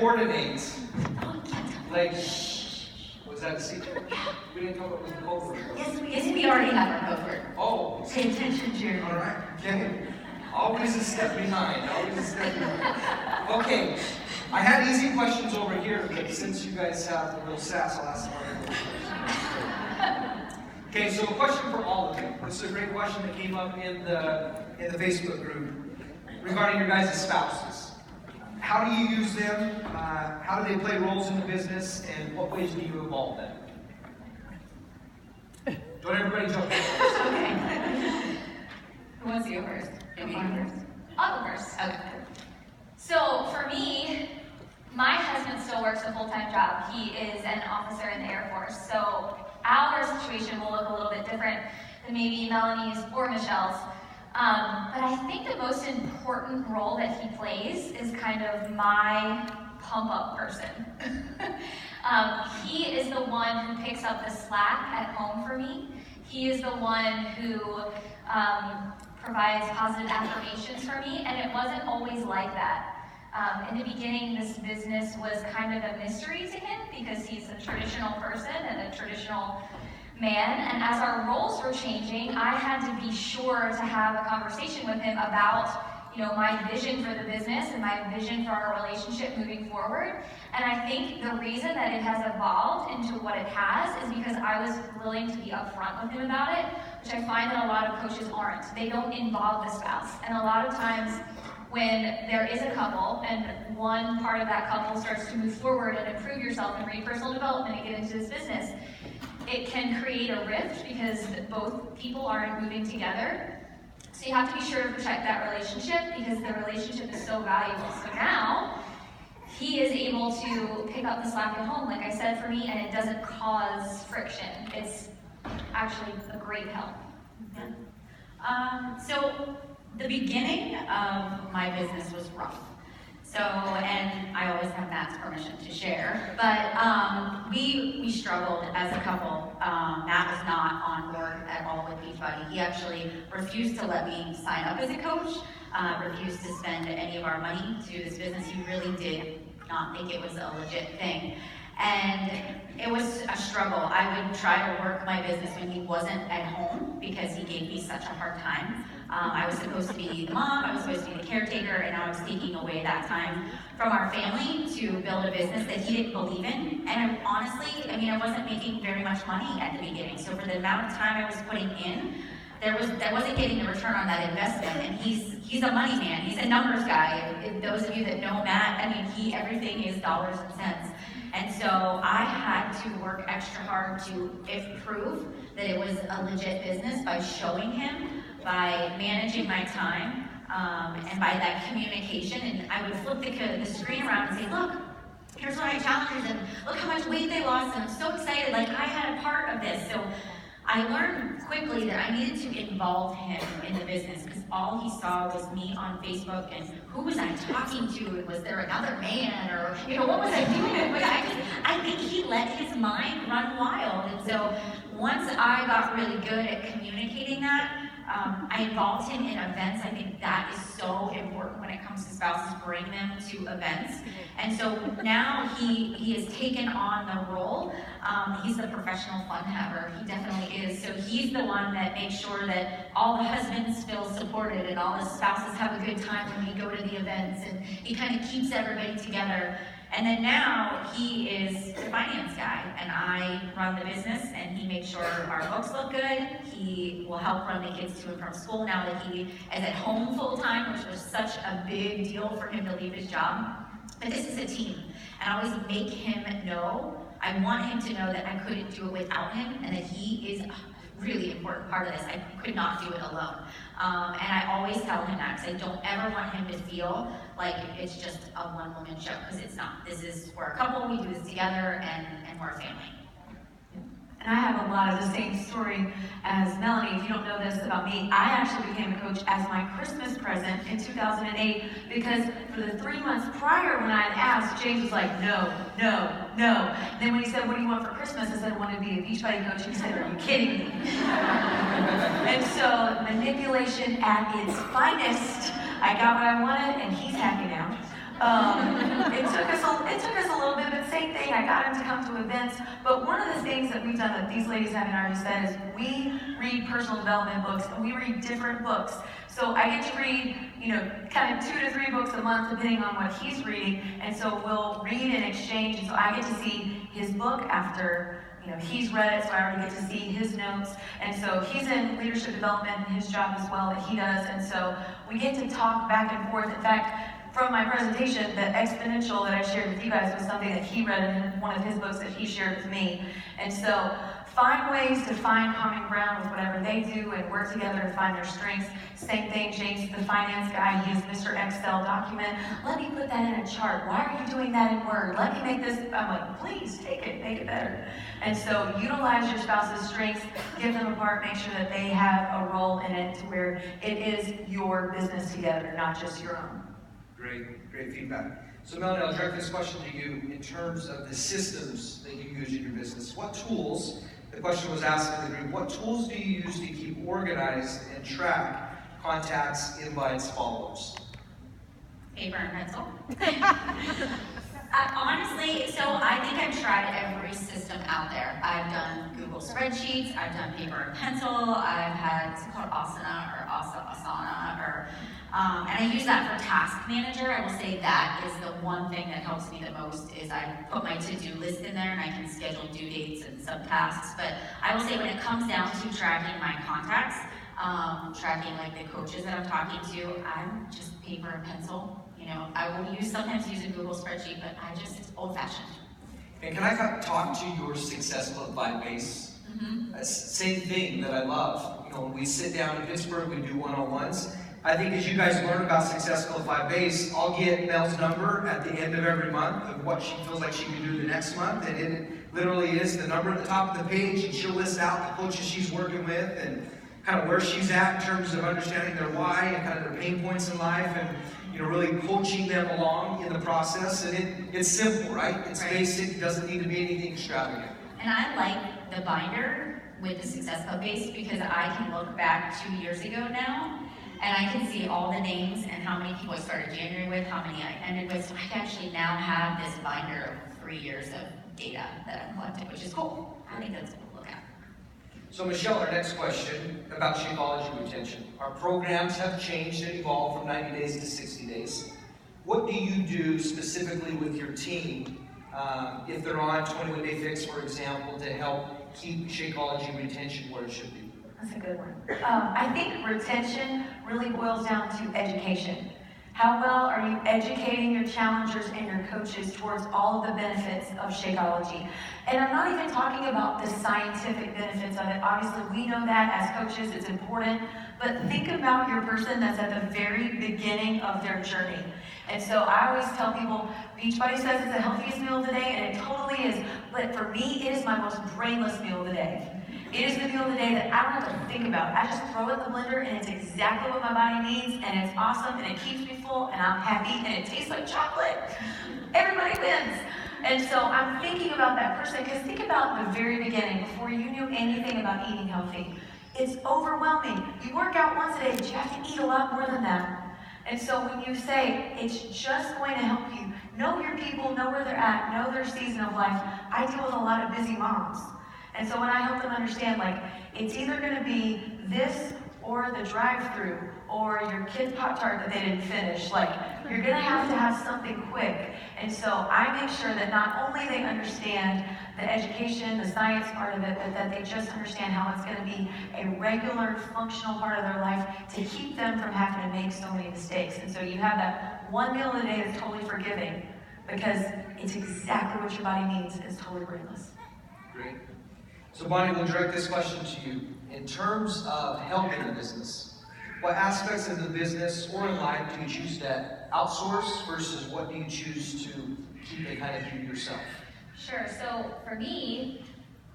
coordinate, like, was that a secret? We didn't talk about the code word. Yes, we already have our code word. Oh. Pay attention, Jerry. All right, okay. Always a step behind, always a step behind. Okay, I had easy questions over here, but since you guys have a little sass, I'll ask one. Okay, so a question for all of you. This is a great question that came up in the Facebook group regarding your guys' spouses. How do you use them? How do they play roles in the business? And what ways do you involve them? Don't everybody jump in first. Okay. Who wants to go first? I'll go first. Okay. So for me, my husband still works a full-time job. He is an officer in the Air Force. So our situation will look a little bit different than maybe Melanie's or Michelle's. But I think the most important role that he plays is kind of my pump-up person. He is the one who picks up the slack at home for me. He is the one who provides positive affirmations for me, and it wasn't always like that. In the beginning, this business was kind of a mystery to him because he's a traditional person and a traditional man, and as our roles were changing, I had to be sure to have a conversation with him about, my vision for the business and my vision for our relationship moving forward. And I think the reason that it has evolved into what it has is because I was willing to be upfront with him about it, which I find that a lot of coaches aren't. They don't involve the spouse. And a lot of times when there is a couple and one part of that couple starts to move forward and improve yourself and read personal development and get into this business, it can create a rift because both people aren't moving together. So you have to be sure to protect that relationship because the relationship is so valuable. So now, he is able to pick up the slack at home, like I said, for me, and it doesn't cause friction. It's actually a great help. So the beginning of my business was rough. So, and I always have Matt's permission to share, but we struggled as a couple. Matt was not on board at all with Beachbody. He actually refused to let me sign up as a coach, refused to spend any of our money to do this business. He really did not think it was a legit thing. And it was a struggle. I would try to work my business when he wasn't at home because he gave me such a hard time. I was supposed to be the mom, I was supposed to be the caretaker, and I was taking away that time from our family to build a business that he didn't believe in. And honestly, I wasn't making very much money at the beginning. So for the amount of time I was putting in, I wasn't getting the return on that investment. And he's a money man, he's a numbers guy. If those of you that know Matt, everything is dollars and cents. And so I had to work extra hard to prove that it was a legit business by showing him, by managing my time, and by that communication. And I would flip the screen around and say, look, here's what my challenges, and look how much weight they lost, and I'm so excited, like I had a part of this. So I learned quickly that I needed to involve him in the business because all he saw was me on Facebook and who was I talking to, and was there another man, or what was I doing? But I think he let his mind run wild. And so once I got really good at communicating that, I involved him in events. I think that is so important when it comes to spouses, bring them to events. And so now he has taken on the role. He's the professional fun haver. He definitely is. So he's the one that makes sure that all the husbands feel supported and all the spouses have a good time when we go to the events. And he kind of keeps everybody together. And then now he is the finance guy, and I run the business, and he makes sure our books look good. He will help run the kids to and from school now that he is at home full time, which was such a big deal for him to leave his job. But this is a team, and I always make him know, I want him to know that I couldn't do it without him, and that he is a really important part of this. I could not do it alone. And I always tell him that, because I don't ever want him to feel like it's just a one-woman show, because it's not. We're a couple, we do this together, and we're a family. And I have a lot of the same story as Melanie. If you don't know this about me, I actually became a coach as my Christmas present in 2008 because for the 3 months prior when I had asked, James was like, no, no, no. And then when he said, what do you want for Christmas? I said, I want to be a Beachbody coach. He said, are you kidding me? And so manipulation at its finest. I got what I wanted and he's happy now. It took us a little bit, but same thing. I got him to come to events. But one of the things that we've done that these ladies haven't already said is we read personal development books and we read different books. So I get to read, kind of 2 to 3 books a month depending on what he's reading. And so we'll read and exchange. And so I get to see his book after he's read it, so I already get to see his notes. And so he's in leadership development in his job as well that he does. And so we get to talk back and forth. In fact, from my presentation, the exponential that I shared with you guys was something that he read in one of his books that he shared with me. And so find ways to find common ground with whatever they do and work together to find their strengths. Same thing, James, the finance guy, he has Mr. Excel document. Let me put that in a chart. Why are you doing that in Word? Let me make this. I'm like, please take it, make it better. And so utilize your spouse's strengths, give them a part, make sure that they have a role in it to where it is your business together, not just your own. Great feedback. So Melanie, I'll direct this question to you in terms of the systems that you use in your business. What tools, the question was asked in the group, what tools do you use to keep organized and track contacts, invites, follow-ups? Paper and pencil. Honestly, so I think I've tried every system out there. I've done Google spreadsheets, I've done paper and pencil, I've had, it's called Asana or Asana, or, and I use that for task manager. I will say that is the one thing that helps me the most is I put my to-do list in there and I can schedule due dates and subtasks. But I will say when it comes down to tracking my contacts, tracking like the coaches that I'm talking to, I'm just paper and pencil. I will sometimes use a Google spreadsheet, but it's old-fashioned. And can I talk to your successful advice base? Same thing that I love. When we sit down in Pittsburgh, we do one-on-ones. I think as you guys learn about Successful 5 Base, I'll get Mel's number at the end of every month of what she feels like she can do the next month. And it literally is the number at the top of the page, and she'll list out the coaches she's working with and kind of where she's at in terms of understanding their why and kind of their pain points in life and really coaching them along in the process. And it's simple, right? It's basic, it doesn't need to be anything extravagant. And I like the binder with the Successful Base because I can look back 2 years ago now and I can see all the names and how many people I started January with, how many I ended with. So I can actually now have this binder of 3 years of data that I'm collecting, which is cool. I think that's cool to look at. So Michelle, our next question about Shakeology retention. Our programs have changed and evolved from 90 days to 60 days. What do you do specifically with your team if they're on 21-day fix, for example, to help keep Shakeology retention where it should be? That's a good one. I think retention really boils down to education. How well are you educating your challengers and your coaches towards all of the benefits of Shakeology? And I'm not even talking about the scientific benefits of it. Obviously, we know that as coaches, it's important. But think about your person that's at the very beginning of their journey. And so I always tell people, Beachbody says it's the healthiest meal of the day, and it totally is. But for me, it is my most brainless meal of the day. It is the meal of the day that I don't have to think about. I just throw it in the blender and it's exactly what my body needs and it's awesome and it keeps me full and I'm happy and it tastes like chocolate. Everybody wins. And so I'm thinking about that person because think about the very beginning before you knew anything about eating healthy. It's overwhelming. You work out once a day, but you have to eat a lot more than that. And so when you say it's just going to help you know your people, know where they're at, know their season of life. I deal with a lot of busy moms. And so when I help them understand, it's either going to be this or the drive-through or your kid's Pop-Tart that they didn't finish. You're going to have something quick. And so I make sure that not only they understand the education, the science part of it, but that they just understand how it's going to be a regular, functional part of their life to keep them from having to make so many mistakes. And so you have that one meal a day that's totally forgiving because it's exactly what your body needs. It's totally brainless. Great. So Bonnie, we'll direct this question to you. In terms of helping the business, what aspects of the business or in life do you choose to outsource versus what do you choose to keep and kind of do yourself? Sure, so for me,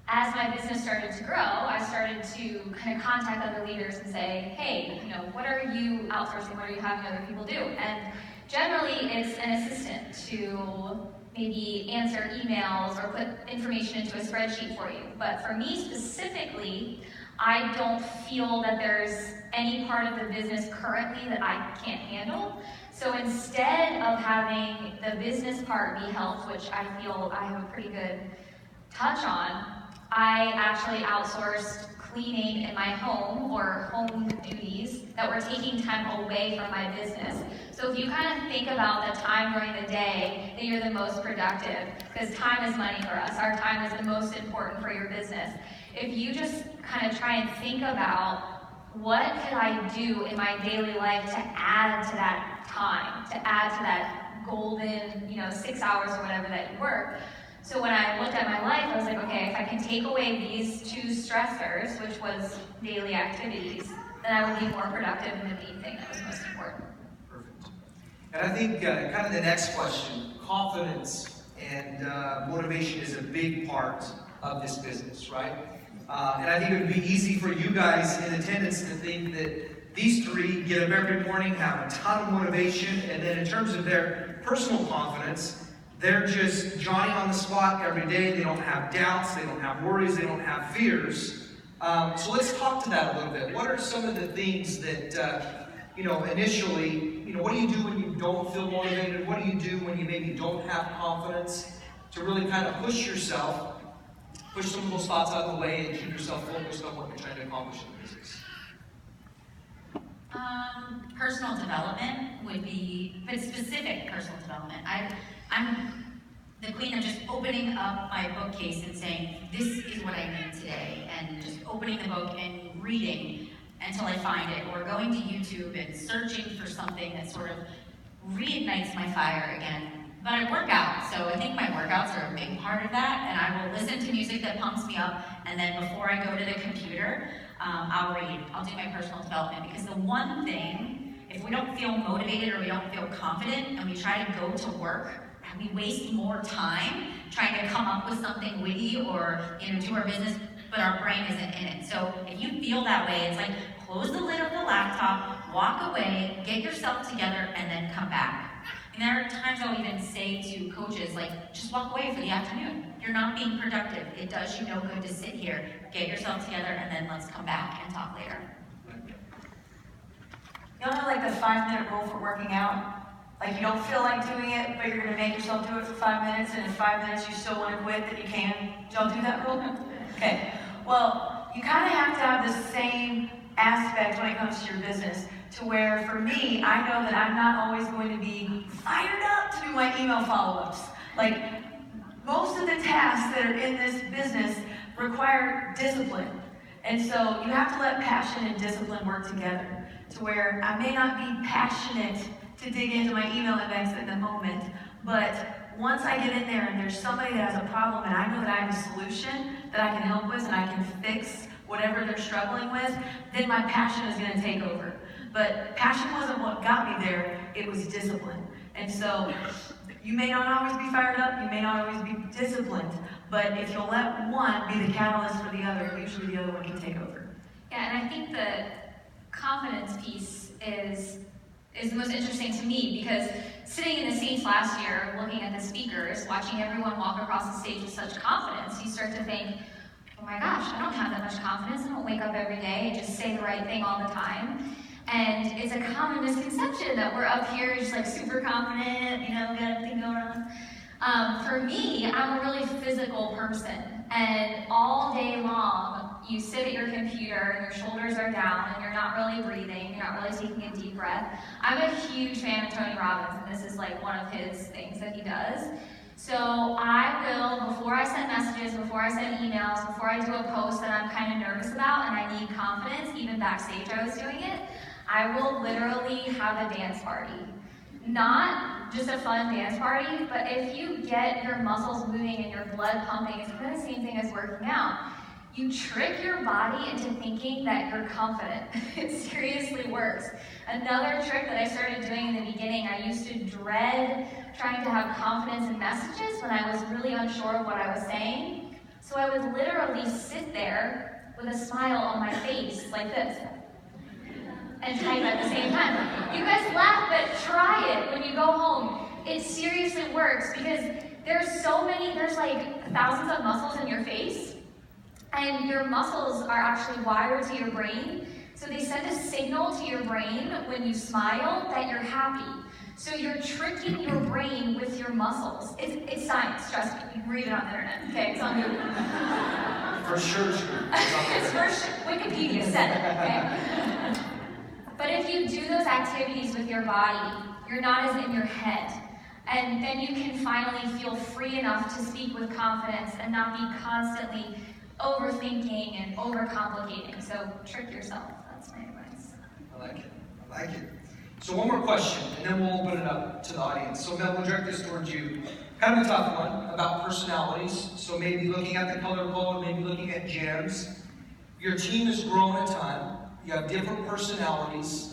as my business started to grow, I started to kind of contact other leaders and say, hey, what are you outsourcing? What are you having other people do? And generally, it's an assistant to maybe answer emails or put information into a spreadsheet for you. But for me specifically, I don't feel that there's any part of the business currently that I can't handle. So instead of having the business part be health, which I feel I have a pretty good touch on, I actually outsourced cleaning in my home or home duties that were taking time away from my business. So if you kind of think about the time during the day that you're the most productive, because time is money for us, our time is the most important for your business. If you just kind of try and think about what could I do in my daily life to add to that time, to add to that golden, 6 hours or whatever that you work. So when I looked at my life, I was like, okay, if I can take away these two stressors, which was daily activities, then I would be more productive in the main thing that was most important. Perfect. And I think kind of the next question, confidence and motivation is a big part of this business, right? And I think it would be easy for you guys in attendance to think that these three get up every morning, have a ton of motivation, and then in terms of their personal confidence, they're just Johnny on the spot every day. They don't have doubts, they don't have worries, they don't have fears. So let's talk to that a little bit. What are some of the things that, initially, what do you do when you don't feel motivated? What do you do when you maybe don't have confidence to really kind of push yourself, push some of those thoughts out of the way and keep yourself focused on what you're trying to accomplish in the business? Personal development would be, but specific personal development. I'm the queen of just opening up my bookcase and saying, this is what I need today, and just opening the book and reading until I find it, or going to YouTube and searching for something that sort of reignites my fire again. But I work out, so I think my workouts are a big part of that, and I will listen to music that pumps me up, and then before I go to the computer, I'll read. I'll do my personal development, because the one thing, if we don't feel motivated or we don't feel confident, and we try to go to work, we waste more time trying to come up with something witty or do our business, but our brain isn't in it. So if you feel that way, it's like close the lid of the laptop, walk away, get yourself together, and then come back. And there are times I'll even say to coaches, like, just walk away for the afternoon. You're not being productive. It does you no good to sit here. Get yourself together, and then let's come back and talk later. You know, like the 5-minute rule for working out? Like you don't feel like doing it, but you're gonna make yourself do it for 5 minutes, and in 5 minutes you still want to quit, then you can. Did y'all do that rule? Okay. Well, you kind of have to have the same aspect when it comes to your business, to where for me, I know that I'm not always going to be fired up to do my email follow-ups. Like most of the tasks that are in this business require discipline. And so you have to let passion and discipline work together, to where I may not be passionate to dig into my email index at the moment, but once I get in there and there's somebody that has a problem and I know that I have a solution that I can help with and I can fix whatever they're struggling with, then my passion is going to take over. But passion wasn't what got me there, it was discipline. And so you may not always be fired up, you may not always be disciplined, but if you'll let one be the catalyst for the other, usually the other one can take over. Yeah, and I think the confidence piece is the most interesting to me, because sitting in the seats last year, looking at the speakers, watching everyone walk across the stage with such confidence, you start to think, oh my gosh, I don't have that much confidence. I don't wake up every day and just say the right thing all the time. And it's a common misconception that we're up here just like super confident, got everything going on. For me, I'm a really physical person, and all day long, you sit at your computer and your shoulders are down and you're not really breathing, you're not really taking a deep breath. I'm a huge fan of Tony Robbins, and this is like one of his things that he does. So I will, before I send messages, before I send emails, before I do a post that I'm kind of nervous about and I need confidence, even backstage I was doing it, I will literally have a dance party. Not just a fun dance party, but if you get your muscles moving and your blood pumping, it's kind of the same thing as working out. You trick your body into thinking that you're confident. It seriously works. Another trick that I started doing in the beginning, I used to dread trying to have confidence in messages when I was really unsure of what I was saying. So I would literally sit there with a smile on my face like this and type at the same time. You guys laugh, but try it when you go home. It seriously works, because there's like thousands of muscles in your face. And your muscles are actually wired to your brain, so they send a signal to your brain when you smile that you're happy. So you're tricking your brain with your muscles. It's science, trust me. You can read it on the internet, okay? It's on Google. For sure. It's for sure. Wikipedia said it, okay? But if you do those activities with your body, you're not as in your head. And then you can finally feel free enough to speak with confidence and not be constantly overthinking and overcomplicating. So trick yourself. That's my advice. I like it. So one more question, and then we'll open it up to the audience. So Mel, we'll direct this towards you. Kind of a tough one about personalities. So maybe looking at the color code, maybe looking at gems. Your team has grown a ton. You have different personalities.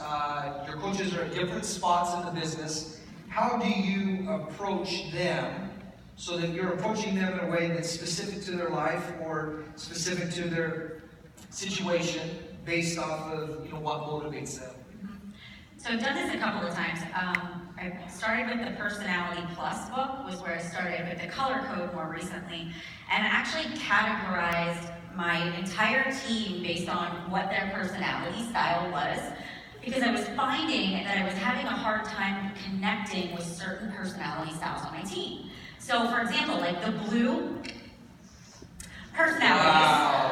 Your coaches are at different spots in the business. How do you approach them so that you're approaching them in a way that's specific to their life or specific to their situation based off of what motivates them? So I've done this a couple of times. I started with the Personality Plus book, was where I started, with the color code more recently, and actually categorized my entire team based on what their personality style was, because I was finding that I was having a hard time connecting with certain personality styles on my team. So for example, like the blue personalities. Wow.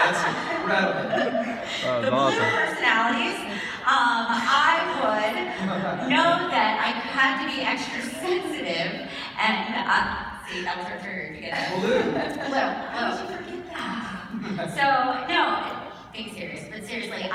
That's incredible. The blue personalities, I would know that I had to be extra sensitive, and see, that was our trigger to get it. Blue. How did you forget that? So, no, being serious, but seriously,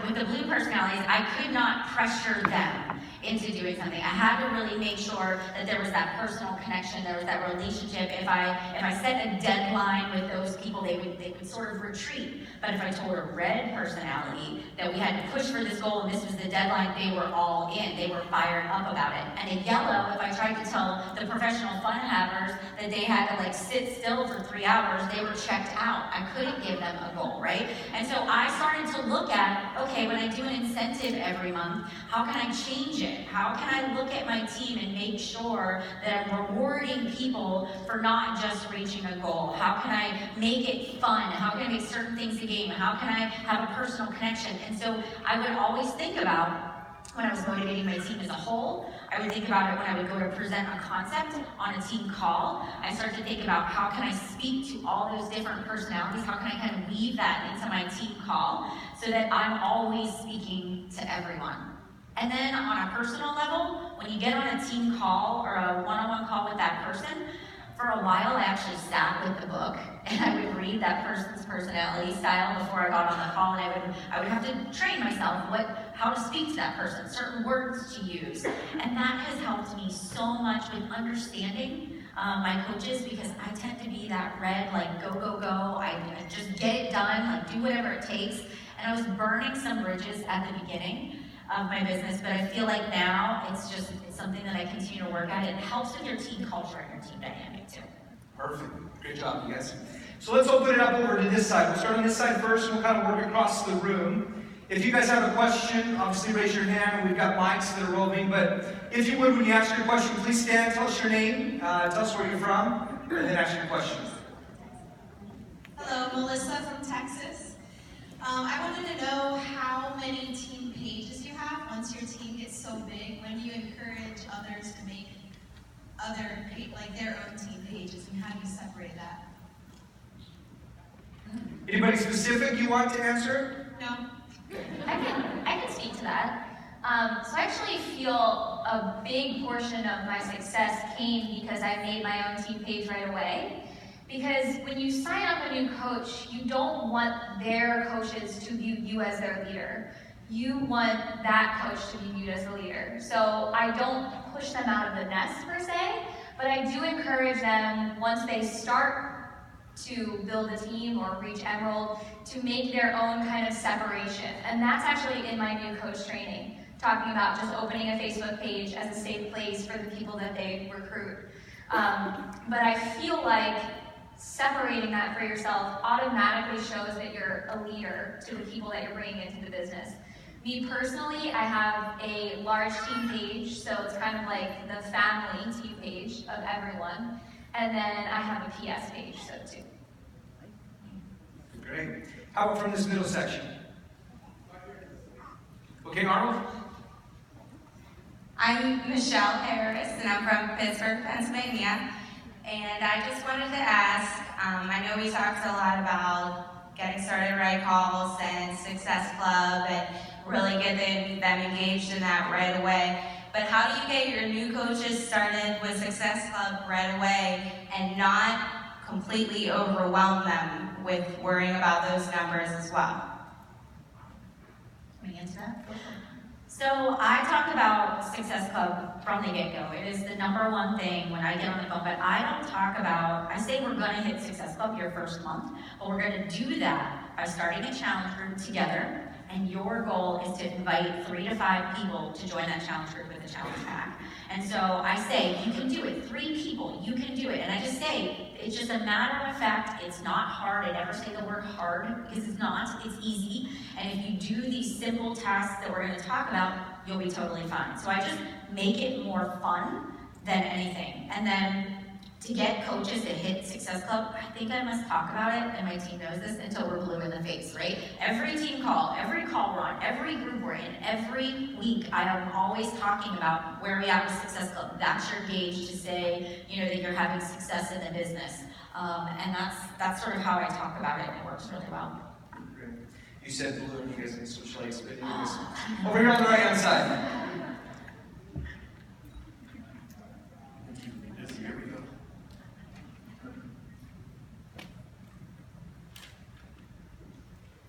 with the blue personalities, I could not pressure them into doing something. I had to really make sure that there was that personal connection, there was that relationship. If I set a deadline with those people, they would sort of retreat. But if I told a red personality that we had to push for this goal and this was the deadline, they were all in. They were fired up about it. And a yellow, if I tried to tell the professional fun havers that they had to sit still for 3 hours, they were checked out. I couldn't give them a goal, right? And so I started to look at, okay, when I do an incentive every month, how can I change it? How can I look at my team and make sure that I'm rewarding people for not just reaching a goal? How can I make it fun? How can I make certain things a game? How can I have a personal connection? And so I would always think about, when I was motivating my team as a whole, I would think about it when I would go to present a concept on a team call. I start to think about how can I speak to all those different personalities? How can I kind of weave that into my team call so that I'm always speaking to everyone? And then on a personal level, when you get on a team call or a one-on-one call with that person, for a while I actually sat with the book and I would read that person's personality style before I got on the call, and I would have to train myself how to speak to that person, certain words to use. And that has helped me so much with understanding my coaches, because I tend to be that red, go, go, go, I just get it done, do whatever it takes. And I was burning some bridges at the beginning of my business, but I feel like now it's something that I continue to work at. It helps with your team culture and your team dynamic too. Perfect. Great job, you guys. So let's open it up over to this side. We'll start on this side first, and we'll kind of work across the room. If you guys have a question, obviously raise your hand. We've got mics that are roving, but if you would, when you ask your question, please stand, tell us your name, tell us where you're from, and then ask your question. Hello, Melissa from Texas. I wanted to know how many team pages you have once your team gets so big. When do you encourage others to make their own team pages, and how do you separate that? Anybody specific you want to answer? No? I can speak to that. So I actually feel a big portion of my success came because I made my own team page right away. Because when you sign up a new coach, you don't want their coaches to view you as their leader. You want that coach to be viewed as the leader. So I don't push them out of the nest per se, but I do encourage them, once they start to build a team or reach Emerald, to make their own kind of separation. And that's actually in my new coach training, talking about just opening a Facebook page as a safe place for the people that they recruit. But I feel like separating that for yourself automatically shows that you're a leader to the people that you're bringing into the business. Me personally, I have a large team page, so it's kind of like the family team page of everyone. And then I have a PS page, so too. Great. How about from this middle section? Okay, Arnold? I'm Michelle Harris, and I'm from Pittsburgh, Pennsylvania. And I just wanted to ask, I know we talked a lot about getting started right calls and Success Club and really getting them engaged in that right away. But how do you get your new coaches started with Success Club right away and not completely overwhelm them with worrying about those numbers as well? Can we answer that? So I talk about Success Club from the get-go. It is the number one thing when I get on the phone, but I don't talk about, I say we're gonna hit Success Club your first month, but we're gonna do that by starting a challenge group together, and your goal is to invite 3 to 5 people to join that challenge group with a challenge pack. And so I say, you can do it, 3 people, you can do it. And I just say, it's just a matter of fact, it's not hard. I never say the word hard, because it's not, it's easy. And if you do these simple tasks that we're gonna talk about, you'll be totally fine. So I just make it more fun than anything. And then to get coaches to hit Success Club, I think I must talk about it, and my team knows this, until we're blue in the face, right? Every team call, every call we're on, every group we're in, every week, I am always talking about where we are with Success Club. That's your gauge to say, you know, that you're having success in the business. And that's sort of how I talk about it, and it works really well. Great. You said blue, and you guys can switch lights, but anyways. Over here on the right-hand side. Here we go.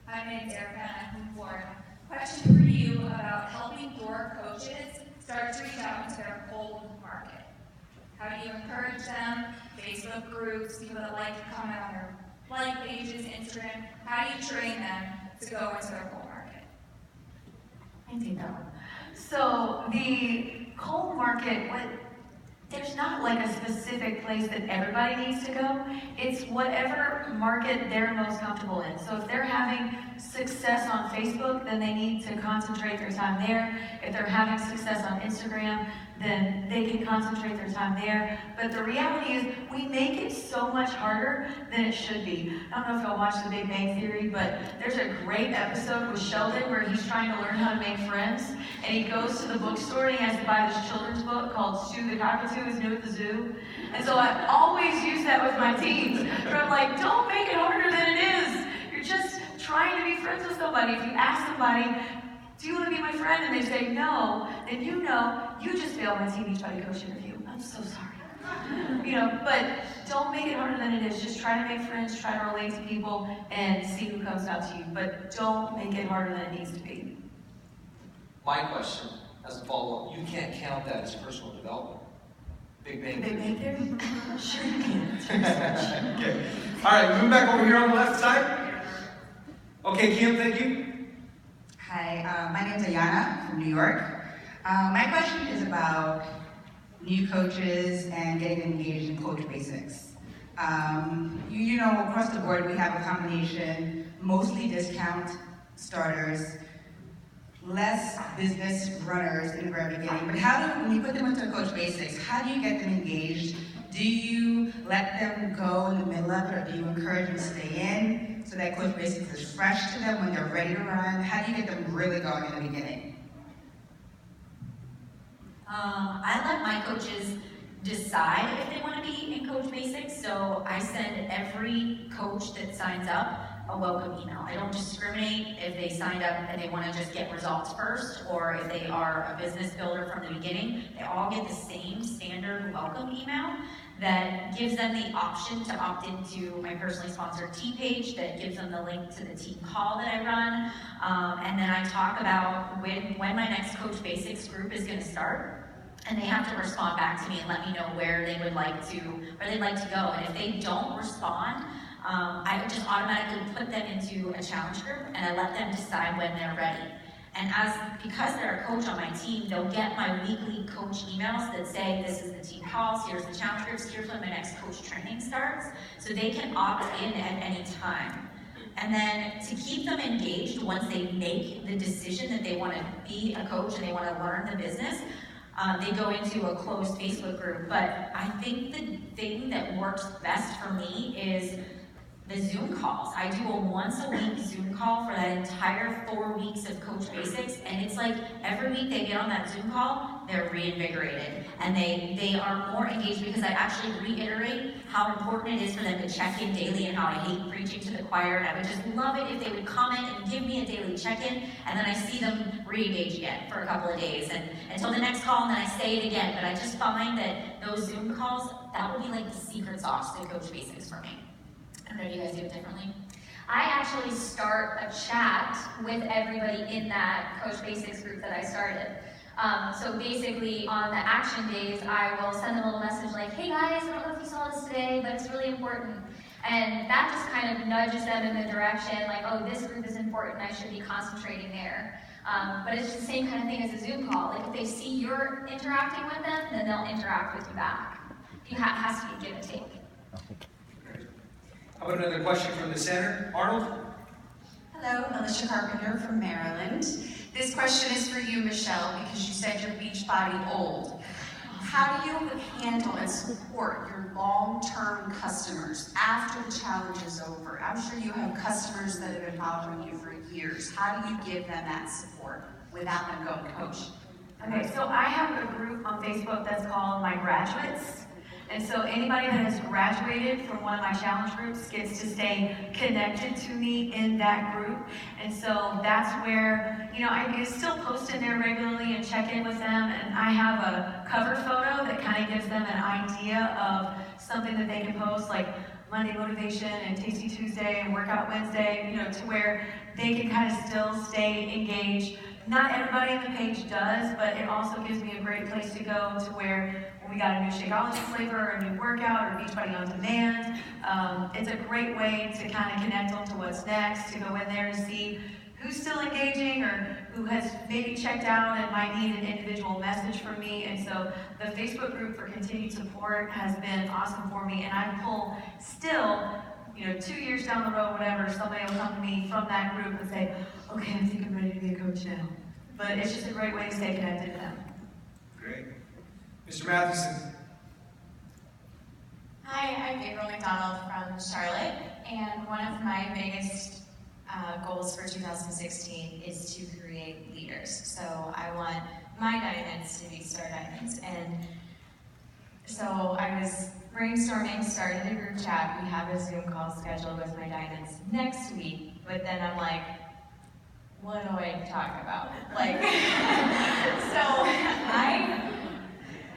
Hi, my name's Erica, and I'm from Florida. Question for you about helping your coaches start to reach out into their cold market. How do you encourage them? Facebook groups, people that like to comment on their like pages, Instagram. How do you train them to go into their cold market? I think that one. So the cold market, there's not like a specific place that everybody needs to go. It's whatever market they're most comfortable in. So if they're having success on Facebook, then they need to concentrate their time there. If they're having success on Instagram, then they can concentrate their time there. But the reality is, we make it so much harder than it should be. I don't know if y'all watched The Big Bang Theory, but there's a great episode with Sheldon where he's trying to learn how to make friends, and he goes to the bookstore and he has to buy this children's book called Stu the Cockatoo is New at the Zoo. And so I always use that with my teens, where I'm like, don't make it harder than it is. You're just trying to be friends with somebody. If you ask somebody, do you want to be my friend? And they say no, then you know you just failed my team beach buddy coach interview. I'm so sorry. You know, but don't make it harder than it is. Just try to make friends, try to relate to people, and see who comes out to you. But don't make it harder than it needs to be. My question, as a follow-up, you can't count that as personal development. Big Bang Big Theory. Bang Theory? Sure you can. Okay. All right, moving back over here on the left side. Okay, Kim, thank you. Hi, my name's Ayana from New York. My question is about new coaches and getting them engaged in Coach Basics. You know, across the board we have a combination, mostly discount starters, less business runners in the very beginning, but when you put them into Coach Basics, how do you get them engaged? Do you let them go in the middle of it, or do you encourage them to stay in so that Coach Basics is fresh to them when they're ready to run? How do you get them really going in the beginning? I let my coaches decide if they want to be in Coach Basics, so I send every coach that signs up a welcome email. I don't discriminate if they signed up and they want to just get results first, or if they are a business builder from the beginning. They all get the same standard welcome email that gives them the option to opt into my personally sponsored team page, that gives them the link to the team call that I run, and then I talk about when my next Coach Basics group is going to start. And they have to respond back to me and let me know where they'd like to go. And if they don't respond, I just automatically put them into a challenge group, and I let them decide when they're ready. And because they're a coach on my team, they'll get my weekly coach emails that say, this is the team calls, here's the challenge groups, here's when my next coach training starts. So they can opt in at any time. And then to keep them engaged once they make the decision that they want to be a coach and they want to learn the business, they go into a closed Facebook group. But I think the thing that works best for me is the Zoom calls. I do a once a week Zoom call for that entire 4 weeks of Coach Basics, and it's like every week they get on that Zoom call, they're reinvigorated, and they are more engaged because I actually reiterate how important it is for them to check in daily and how I hate preaching to the choir, and I would just love it if they would comment and give me a daily check-in, and then I see them re-engage again for a couple of days, and until the next call, and then I say it again. But I just find that those Zoom calls, that would be like the secret sauce to Coach Basics for me. I don't know, do you guys do it differently? I actually start a chat with everybody in that Coach Basics group that I started. So basically on the action days, I will send them a little message like, hey guys, I don't know if you saw this today, but it's really important. And that just kind of nudges them in the direction like, oh, this group is important, I should be concentrating there. But it's the same kind of thing as a Zoom call. Like if they see you're interacting with them, then they'll interact with you back. It has to be give and take. How about another question from the center? Arnold? Hello, Alicia Carpenter from Maryland. This question is for you, Michelle, because you said you're Beachbody old. How do you handle and support your long-term customers after the challenge is over? I'm sure you have customers that have been following you for years. How do you give them that support without them going coach? Okay, so I have a group on Facebook that's called My Graduates. And so anybody that has graduated from one of my challenge groups gets to stay connected to me in that group. And so that's where, I still post in there regularly and check in with them. And I have a cover photo that kind of gives them an idea of something that they can post, like Monday Motivation and Tasty Tuesday and Workout Wednesday, to where they can kind of still stay engaged. Not everybody on the page does, but it also gives me a great place to go to where when we got a new Shakeology flavor, or a new workout, or Beachbody on Demand, it's a great way to kind of connect them to what's next, to go in there and see who's still engaging or who has maybe checked out and might need an individual message from me. And so the Facebook group for continued support has been awesome for me, and I pull still 2 years down the road, whatever, somebody will come to me from that group and say, okay, I think I'm ready to be a coach now. But it's just a great way to stay connected to them. Great. Mr. Matheson. Hi, I'm April McDonald from Charlotte, and one of my biggest goals for 2016 is to create leaders. So I want my diamonds to be star diamonds, and so I was brainstorming, started a group chat. We have a Zoom call scheduled with my diamonds next week, but then I'm like, what do I talk about? So I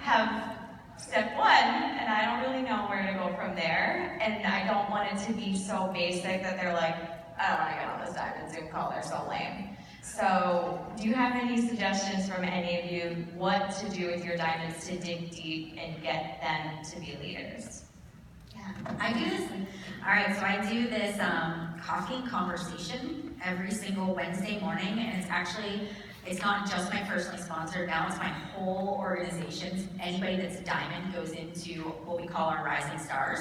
have step one, and I don't really know where to go from there, and I don't want it to be so basic that they're like, I don't want to get on this diamond Zoom call, they're so lame. So, do you have any suggestions from any of you what to do with your diamonds to dig deep and get them to be leaders? Yeah, I do this. All right, so I do this coffee conversation every single Wednesday morning, and it's not just my personally sponsored, now it's my whole organization. Anybody that's diamond goes into what we call our rising stars.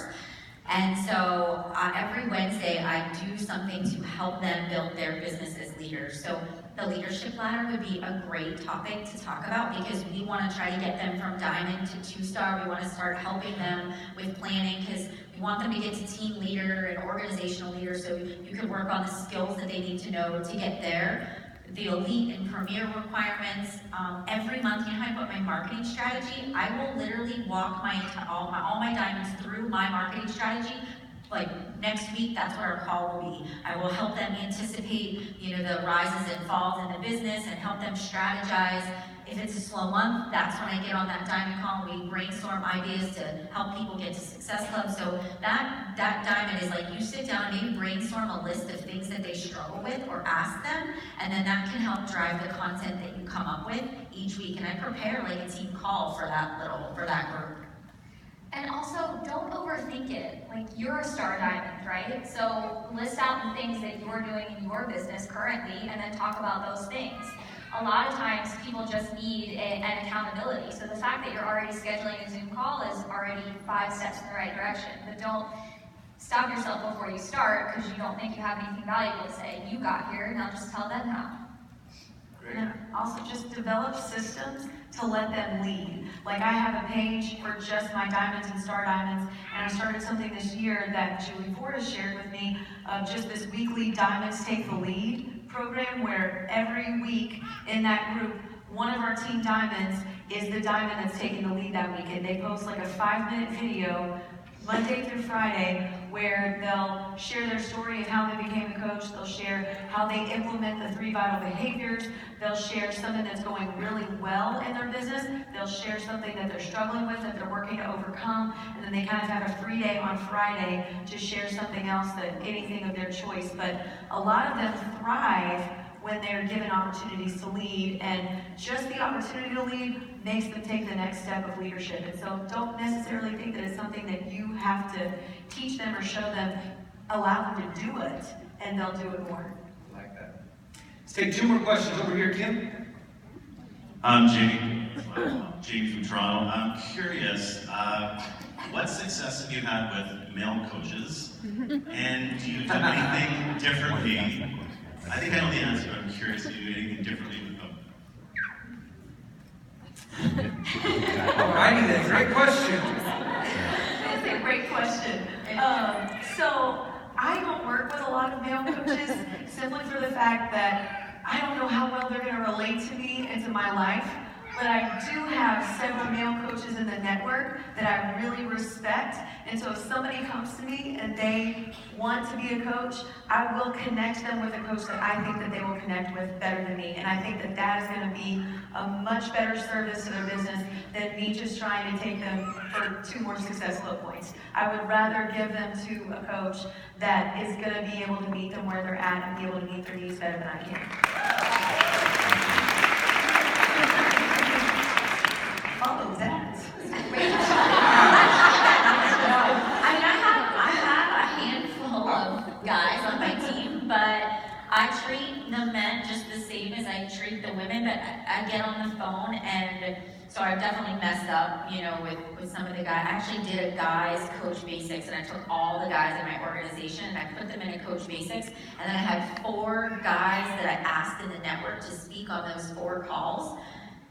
And so every Wednesday I do something to help them build their business as leaders. So the leadership ladder would be a great topic to talk about because we want to try to get them from diamond to 2-star. We want to start helping them with planning because we want them to get to team leader and organizational leader so you can work on the skills that they need to know to get there. The elite and premier requirements. Every month, how I put my marketing strategy, I will literally walk all my diamonds through my marketing strategy. Like next week, that's what our call will be. I will help them anticipate, the rises and falls in the business and help them strategize. If it's a slow month, that's when I get on that diamond call. We brainstorm ideas to help people get to Success Club. So that diamond is like you sit down and maybe brainstorm a list of things that they struggle with or ask them, and then that can help drive the content that you come up with each week. And I prepare like a team call for that group. And also, don't overthink it. Like, you're a star diamond, right? So list out the things that you're doing in your business currently, and then talk about those things. A lot of times, people just need an accountability. So the fact that you're already scheduling a Zoom call is already 5 steps in the right direction. But don't stop yourself before you start because you don't think you have anything valuable to say. You got here, now just tell them how. Great. And then also just develop systems to let them lead. Like I have a page for just my diamonds and star diamonds, and I started something this year that Julie Ford has shared with me of just this weekly Diamonds Take the Lead program where every week in that group, one of our team diamonds is the diamond that's taking the lead that week, and they post like a 5-minute video Monday through Friday where they'll share their story of how they became a coach, they'll share how they implement the 3 vital behaviors, they'll share something that's going really well in their business, they'll share something that they're struggling with, that they're working to overcome, and then they kind of have a free day on Friday to share something else, that anything of their choice. But a lot of them thrive when they're given opportunities to lead, and just the opportunity to lead makes them take the next step of leadership. And so don't necessarily think that it's something that you have to teach them or show them. Allow them to do it, and they'll do it more. I like that. Let's take 2 more questions. Over here, Kim. I'm Jamie. Jamie from Toronto. I'm curious, what success have you had with male coaches? And do you do anything differently? I think I know the answer, but I'm curious, do you do anything differently with them? Alrighty then, great question. That's a great question. So I don't work with a lot of male coaches simply for the fact that I don't know how well they're going to relate to me and to my life. But I do have several male coaches in the network that I really respect. And so if somebody comes to me and they want to be a coach, I will connect them with a coach that I think that they will connect with better than me. And I think that that is going to be a much better service to their business than me just trying to take them for 2 more success club points. I would rather give them to a coach that is going to be able to meet them where they're at and be able to meet their needs better than I can. Follow that. I mean, I have a handful of guys on my team, but I treat the men just the same as I treat the women, but I get on the phone, and so I've definitely messed up, you know, with some of the guys. I actually did a guys coach basics, and I took all the guys in my organization and I put them in a coach basics, and then I had 4 guys that I asked in the network to speak on those 4 calls.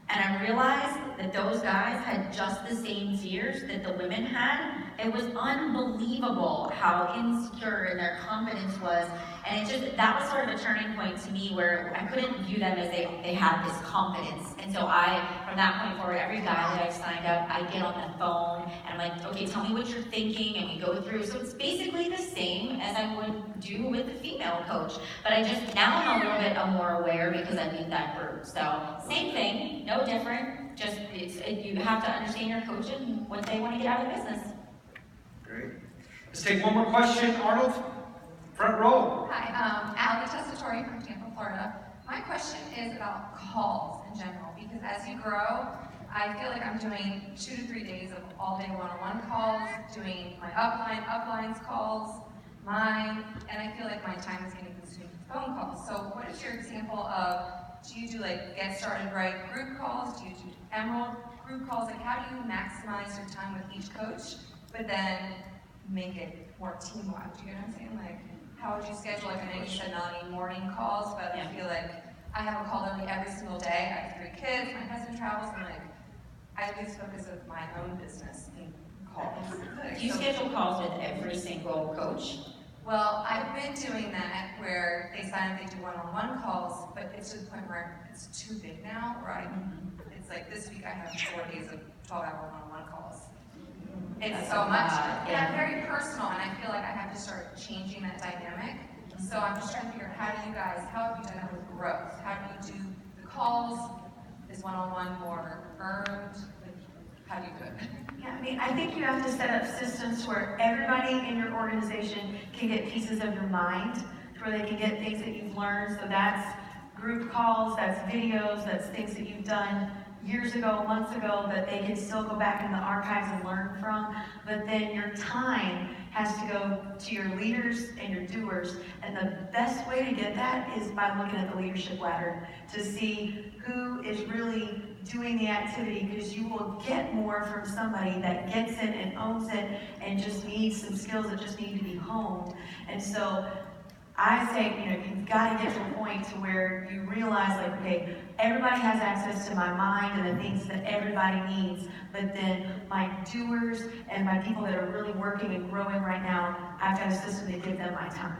And I realized that those guys had just the same fears that the women had. It was unbelievable how insecure in their confidence was. And that was sort of a turning point to me where I couldn't view them as they had this confidence. And so from that point forward, every guy that I've signed up, I get on the phone and I'm like, okay, tell me what you're thinking, and we go through. So it's basically the same as I would do with the female coach. But now I'm a little bit more aware because I lead that group. So same thing, no different. Just you have to understand your coach and what they want to get out of the business. Great. Let's take 1 more question. Arnold, front row. Hi, Allie Testatori from Tampa, Florida. My question is about calls in general, because as you grow, I feel like I'm doing 2 to 3 days of all-day one-on-one calls, doing my uplines calls, mine, and I feel like my time is getting consumed with phone calls. So what is your example of, do you do like get started right group calls? Do you do emerald group calls? Like how do you maximize your time with each coach, but then make it more team-wide? Do you know what I'm saying? Like, how would you schedule, like I know you said Melanie morning calls, but I feel like I have a call literally every single day. I have 3 kids, my husband travels, and like, I lose focus of my own business and calls. Do you schedule calls with every single coach? Well, I've been doing that where they sign up, they do one-on-one calls, but it's to the point where it's too big now, right? It's like this week I have 4 days of 12-hour one-on-one calls. It's so much. Yeah, very personal, and I feel like I have to start changing that dynamic. So I'm just trying to figure out how have you done it with growth? How do you do the calls? Is one-on-one more earned? How do you do it? Yeah, I mean, I think you have to set up systems where everybody in your organization can get pieces of your mind, where they can get things that you've learned. So that's group calls, that's videos, that's things that you've done years ago, months ago, that they can still go back in the archives and learn from. But then your time has to go to your leaders and your doers. And the best way to get that is by looking at the leadership ladder to see who is really doing the activity, because you will get more from somebody that gets it and owns it and just needs some skills that just need to be honed. And so I say, you've got to get to a point to where you realize, like, okay, everybody has access to my mind and the things that everybody needs, but then my doers and my people that are really working and growing right now, I've got a system to give them my time.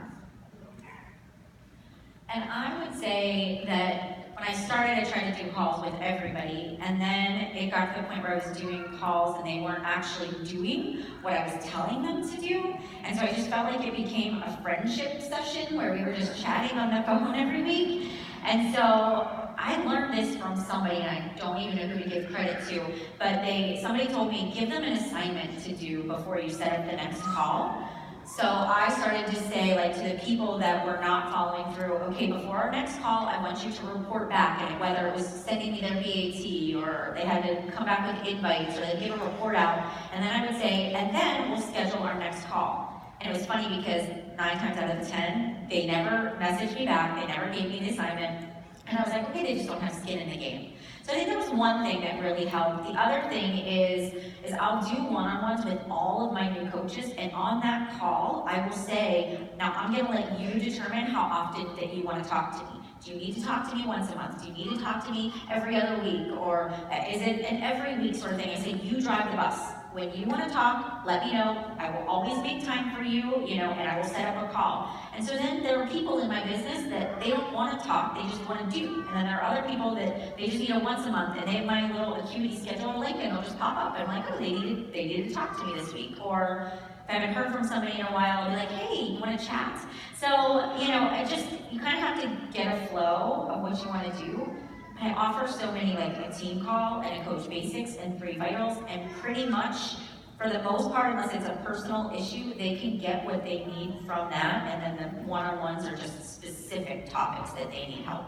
And I would say that when I started, I tried to do calls with everybody, and then it got to the point where I was doing calls and they weren't actually doing what I was telling them to do. And so I just felt like it became a friendship session where we were just chatting on the phone every week. And so I learned this from somebody, and I don't even know who to give credit to, but somebody told me, give them an assignment to do before you set up the next call. So I started to say, like, to the people that were not following through, okay, before our next call, I want you to report back, and whether it was sending me their VAT, or they had to come back with invites, or they gave a report out, and then I would say, and then we'll schedule our next call. And it was funny because 9 times out of the 10, they never messaged me back, they never gave me the assignment, and I was like, okay, they just don't have skin in the game. So I think that was one thing that really helped. The other thing is I'll do one-on-ones with all of my new coaches, and on that call, I will say, now I'm gonna let you determine how often that you wanna talk to me. Do you need to talk to me once a month? Do you need to talk to me every other week? Or is it an every week sort of thing? I say, you drive the bus. When you want to talk, let me know. I will always make time for you, and I will set up a call. And so then there are people in my business that they don't want to talk, they just want to do. And then there are other people that they just need a once a month, and they have my little acuity schedule link, and it'll just pop up. And I'm like, oh, they needed to talk to me this week. Or if I haven't heard from somebody in a while, I'll be like, hey, you want to chat? So, you kind of have to get a flow of what you want to do. I offer so many, like a team call and a coach basics and free vitals, and pretty much, for the most part, unless it's a personal issue, they can get what they need from that, and then the one-on-ones are just specific topics that they need help.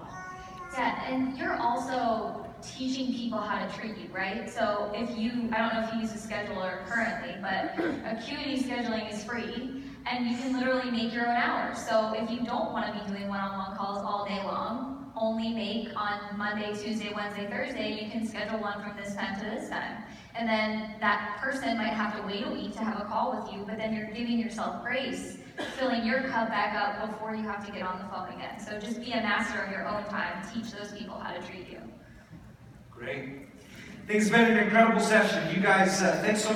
Yeah, and you're also teaching people how to treat you, right? So I don't know if you use a scheduler currently, but Acuity scheduling is free, and you can literally make your own hours. So if you don't want to be doing one-on-one calls all day long, only make on Monday, Tuesday, Wednesday, Thursday, you can schedule one from this time to this time. And then that person might have to wait a week to have a call with you, but then you're giving yourself grace, filling your cup back up before you have to get on the phone again. So just be a master of your own time. Teach those people how to treat you. Great. I think it's been an incredible session. You guys, thanks so much.